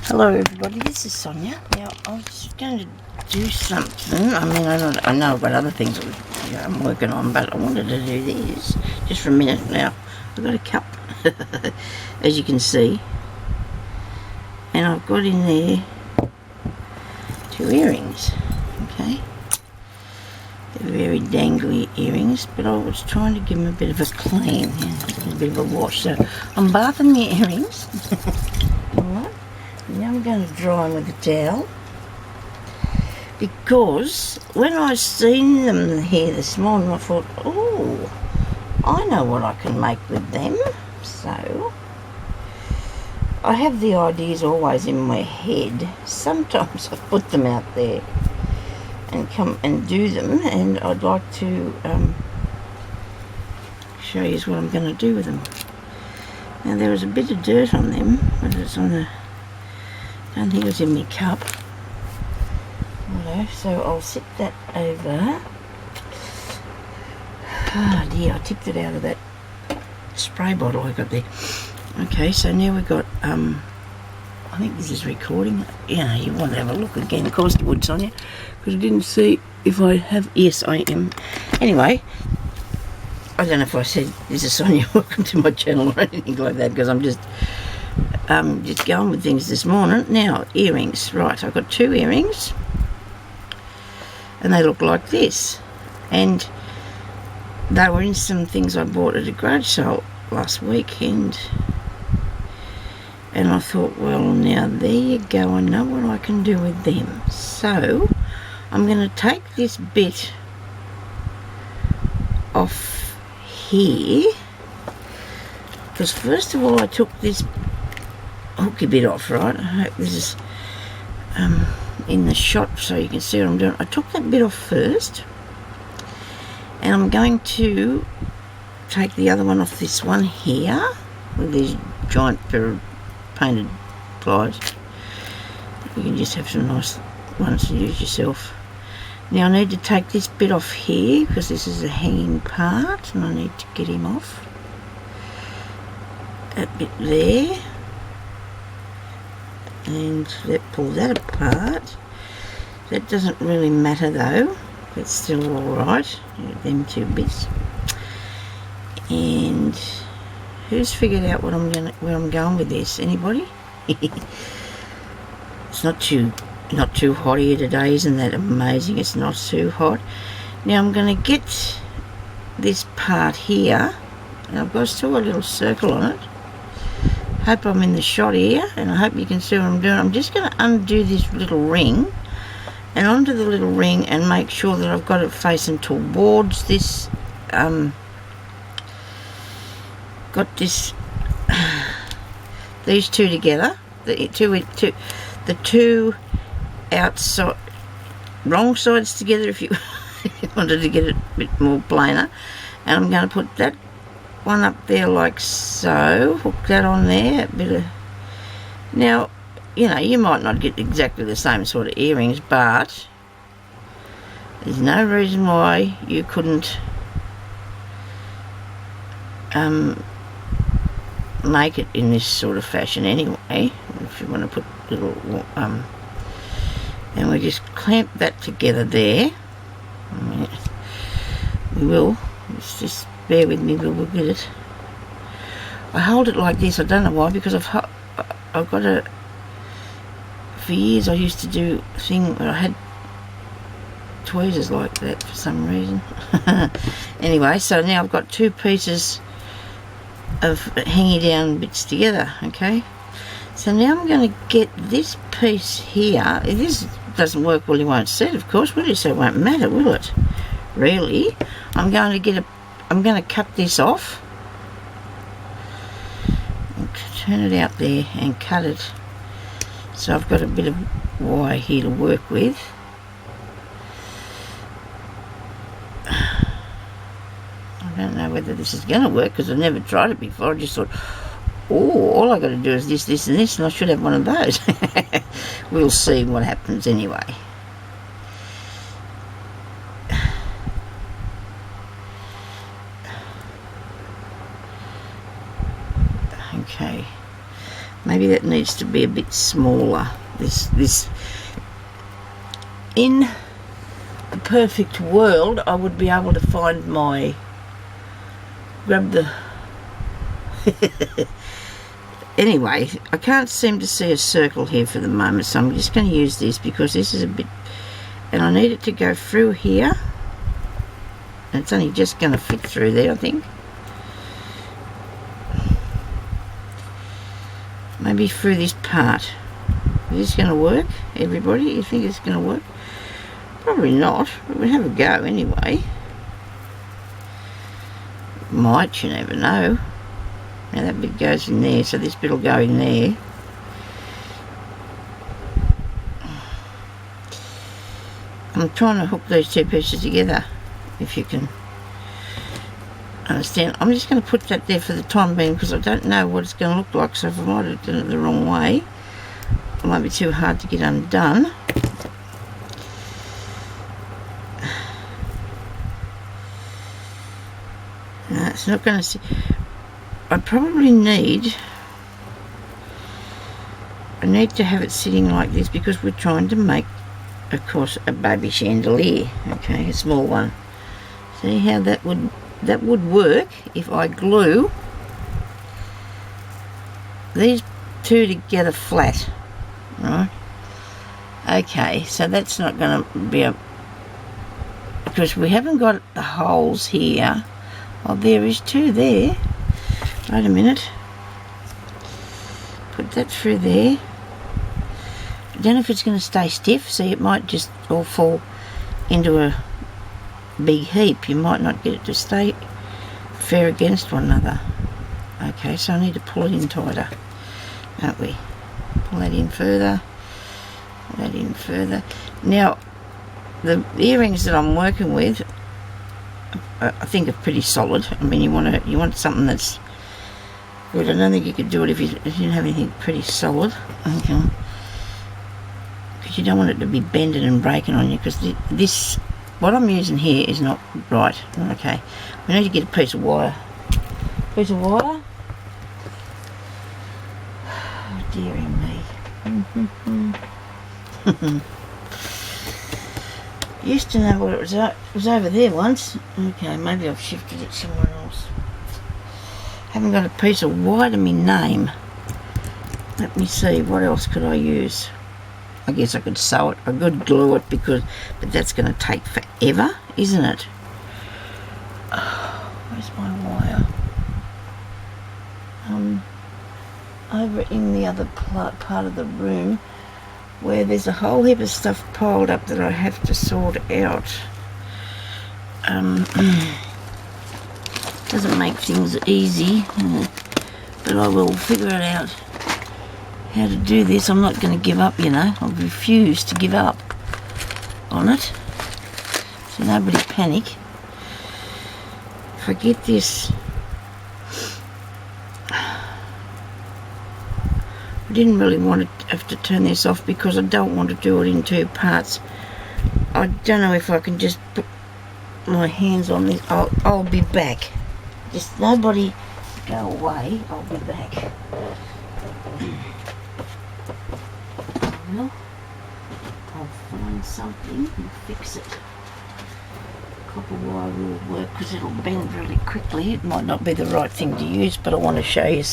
Hello everybody, this is Sonia. Now I was going to do something. I mean, I know about other things that I'm working on, but I wanted to do this just for a minute. Now I've got a cup, as you can see, and I've got in there 2 earrings. Okay, they're very dangly earrings, but I was trying to give them a bit of a clean, a bit of a wash. So I'm bathing the earrings. Alright. Now I'm going to dry them with a towel, because when I seen them here this morning I thought, oh, I know what I can make with them. So I have the ideas always in my head. Sometimes I put them out there and come and do them, and I'd like to show you what I'm going to do with them. Now there was a bit of dirt on them, but it's on the, I don't think it was in my cup. So I'll sit that over. Oh dear, I tipped it out of that spray bottle I got there. Okay, so now we've got, I think this is recording. Yeah, you want to have a look again. Of course you would, Sonia, because I didn't see if I have. Yes, I am. Anyway, I don't know if I said, this is Sonia, welcome to my channel or anything like that, because I'm just going with things this morning. Now, earrings. Right, I've got 2 earrings, and they look like this. And they were in some things I bought at a garage sale last weekend. And I thought, well, now there you go, I know what I can do with them. So, I'm going to take this bit off here, because first of all I took this hooky bit off, right? I hope this is in the shot so you can see what I'm doing. I took that bit off first, and I'm going to take the other one off this one here with these giant pair of painted pliers. You can just have some nice ones to use yourself. Now I need to take this bit off here because this is a hanging part, and I need to get him off. That bit there, and pull that apart. That doesn't really matter though, it's still alright, them 2 bits. And who's figured out where I'm going with this? Anybody? It's not too hot here today, isn't that amazing? It's not too hot. Now I'm going to get this part here, and I've got still a little circle on it. Hope I'm in the shot here, and I hope you can see what I'm doing. I'm just going to undo this little ring and onto the little ring and make sure that I've got it facing towards this, got this, these 2 together, the two outside, wrong sides together if you wanted to get it a bit more plainer. And I'm going to put that one up there like so, hook that on there, a bit of, now, you know, you might not get exactly the same sort of earrings, but there's no reason why you couldn't make it in this sort of fashion anyway, if you want to put little and we just clamp that together there. We will, just bear with me, we'll get it. I hold it like this, I don't know why, because I've got a, for years I used to do a thing where I had tweezers like that for some reason. Anyway, so now I've got 2 pieces of hanging down bits together. Okay, so now I'm going to get this piece here. If this doesn't work, well, you won't see it, of course, will you? So it won't matter, will it? Really? I'm going to cut this off, and turn it out there and cut it. So I've got a bit of wire here to work with. I don't know whether this is going to work because I've never tried it before. I just thought, oh, all I got to do is this, this and this, and I should have one of those. We'll see what happens anyway. Okay, maybe that needs to be a bit smaller. This in a perfect world, I would be able to find my, grab the anyway, I can't seem to see a circle here for the moment, so I'm just going to use this because this is a bit, and I need it to go through here, and it's only just going to fit through there, I think. Maybe through this part. Is this going to work, everybody? You think it's going to work? Probably not, but we'll have a go anyway. Might, you never know. Now that bit goes in there, so this bit will go in there. I'm trying to hook these two pieces together, if you can understand. I'm just going to put that there for the time being because I don't know what it's going to look like, so if I might have done it the wrong way, it might be too hard to get undone. No, it's not going to see. I probably need to have it sitting like this because we're trying to make, of course, a baby chandelier. Okay, a small one. See how that would work if I glue these two together flat, right? Okay, so that's not going to be a, because we haven't got the holes here. Oh, there is two there. Wait a minute. Put that through there. I don't know if it's going to stay stiff. See, it might just all fall into a big heap. You might not get it to stay fair against one another. Okay, so I need to pull it in tighter, don't we? Pull that in further. Pull that in further. Now, the earrings that I'm working with, I think are pretty solid. I mean, you want something that's good. I don't think you could do it if you didn't have anything pretty solid. Okay. Because you don't want it to be bending and breaking on you. Because this, what I'm using here is not right. Okay. We need to get a piece of wire. Piece of wire. Oh, dearie me. Used to know what it was. It was over there once. Okay, maybe I've shifted it somewhere else. Haven't got a piece of wire to me name. Let me see, what else could I use? I guess I could sew it. I could glue it but that's going to take forever, isn't it? Oh, where's my wire? Over in the other part of the room, where there's a whole heap of stuff piled up that I have to sort out. Doesn't make things easy, but I will figure it out how to do this. I'm not going to give up, you know. I refuse to give up on it. So nobody panic. If I get this, I didn't really want to have to turn this off because I don't want to do it in two parts. I don't know if I can just put my hands on this. I'll be back. Just nobody go away. I'll be back. Well, I'll find something and fix it. Copper wire will work because it'll bend really quickly. It might not be the right thing to use, but I want to show you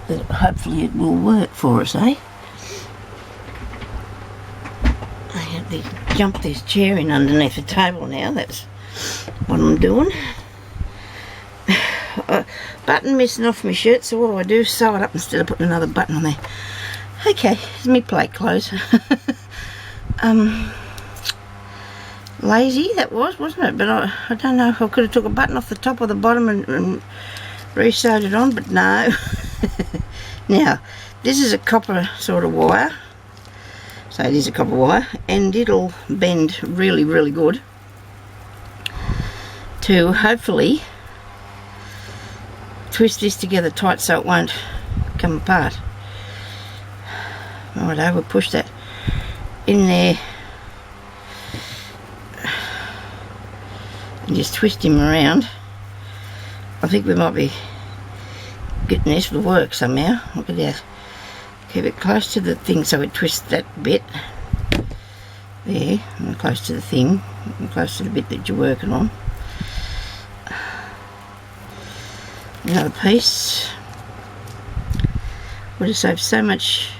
that hopefully it will work for us, eh? I have to jump this chair in underneath the table now. That's what I'm doing. Button missing off my shirt, so what do? Sew it up instead of putting another button on there. Okay, here's my plate clothes. Lazy that was, wasn't it? But I don't know if I could have took a button off the top or the bottom and re-sewed it on, but no. Now, this is a copper sort of wire. So it is a copper wire, and it'll bend really, really good to hopefully twist this together tight so it won't come apart. Righto, we'll push that in there and just twist him around. I think we might be getting this to work somehow. Look at that. Keep it close to the thing so it twists that bit. There, and close to the thing, and close to the bit that you're working on. Another piece. Would have saved so much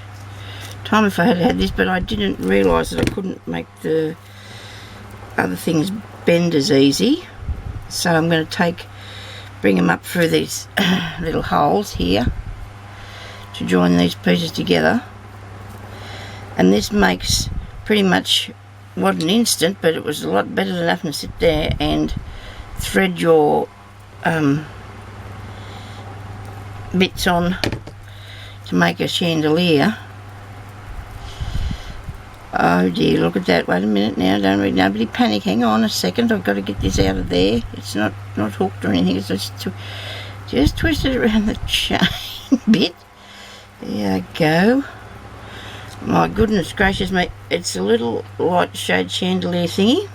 time if I had had this, but I didn't realise that I couldn't make the other things bend as easy. So I'm going to bring them up through these little holes here to join these pieces together. And this makes pretty much, wasn't instant, but it was a lot better than having to sit there and thread your bits on to make a chandelier. Oh dear, look at that. Wait a minute now, nobody panic. Hang on a second, I've got to get this out of there. It's not hooked or anything, it's just twist it around the chain bit. There you go. My goodness gracious me, it's a little light shade chandelier thingy.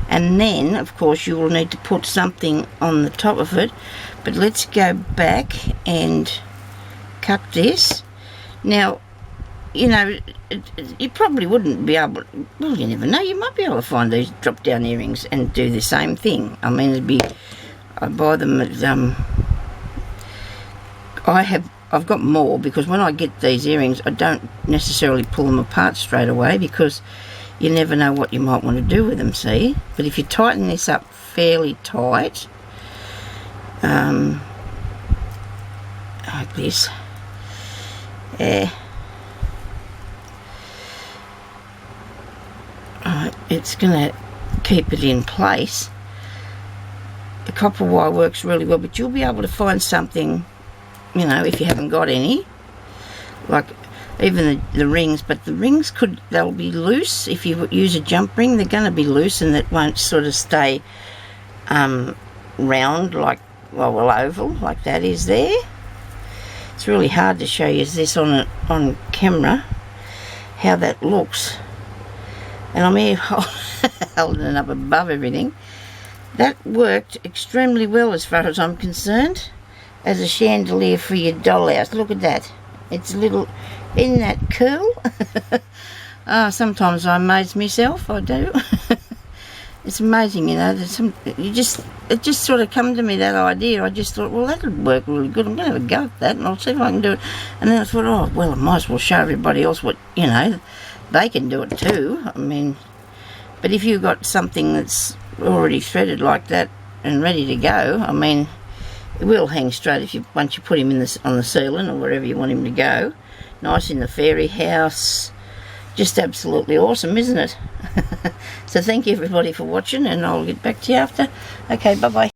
And then, of course, you will need to put something on the top of it. But let's go back and cut this. Now, you know, you probably wouldn't be able to, well, you never know, you might be able to find these drop down earrings and do the same thing. I mean, I buy them at, I've got more, because when I get these earrings I don't necessarily pull them apart straight away, because you never know what you might want to do with them, see? But if you tighten this up fairly tight, like this, it's going to keep it in place. The copper wire works really well, but you'll be able to find something, you know, if you haven't got any, like even the rings, but the rings they'll be loose. If you use a jump ring, they're going to be loose, and it won't sort of stay round like, well, oval like that is there. It's really hard to show you this on camera how that looks, and I'm here holding it up above everything. That worked extremely well as far as I'm concerned as a chandelier for your dollhouse. Look at that, it's a little, isn't that cool? Sometimes I amaze myself, I do. It's amazing, you know, it just sort of come to me, that idea. I just thought, well, that would work really good. I'm going to have a go at that, and I'll see if I can do it. And then I thought, oh, well, I might as well show everybody else what, you know, they can do it too. I mean, but if you've got something that's already threaded like that and ready to go, I mean, it will hang straight once you put him on the ceiling or wherever you want him to go. Nice in the fairy house. Just absolutely awesome, isn't it? So thank you everybody for watching, and I'll get back to you after. Okay, bye bye.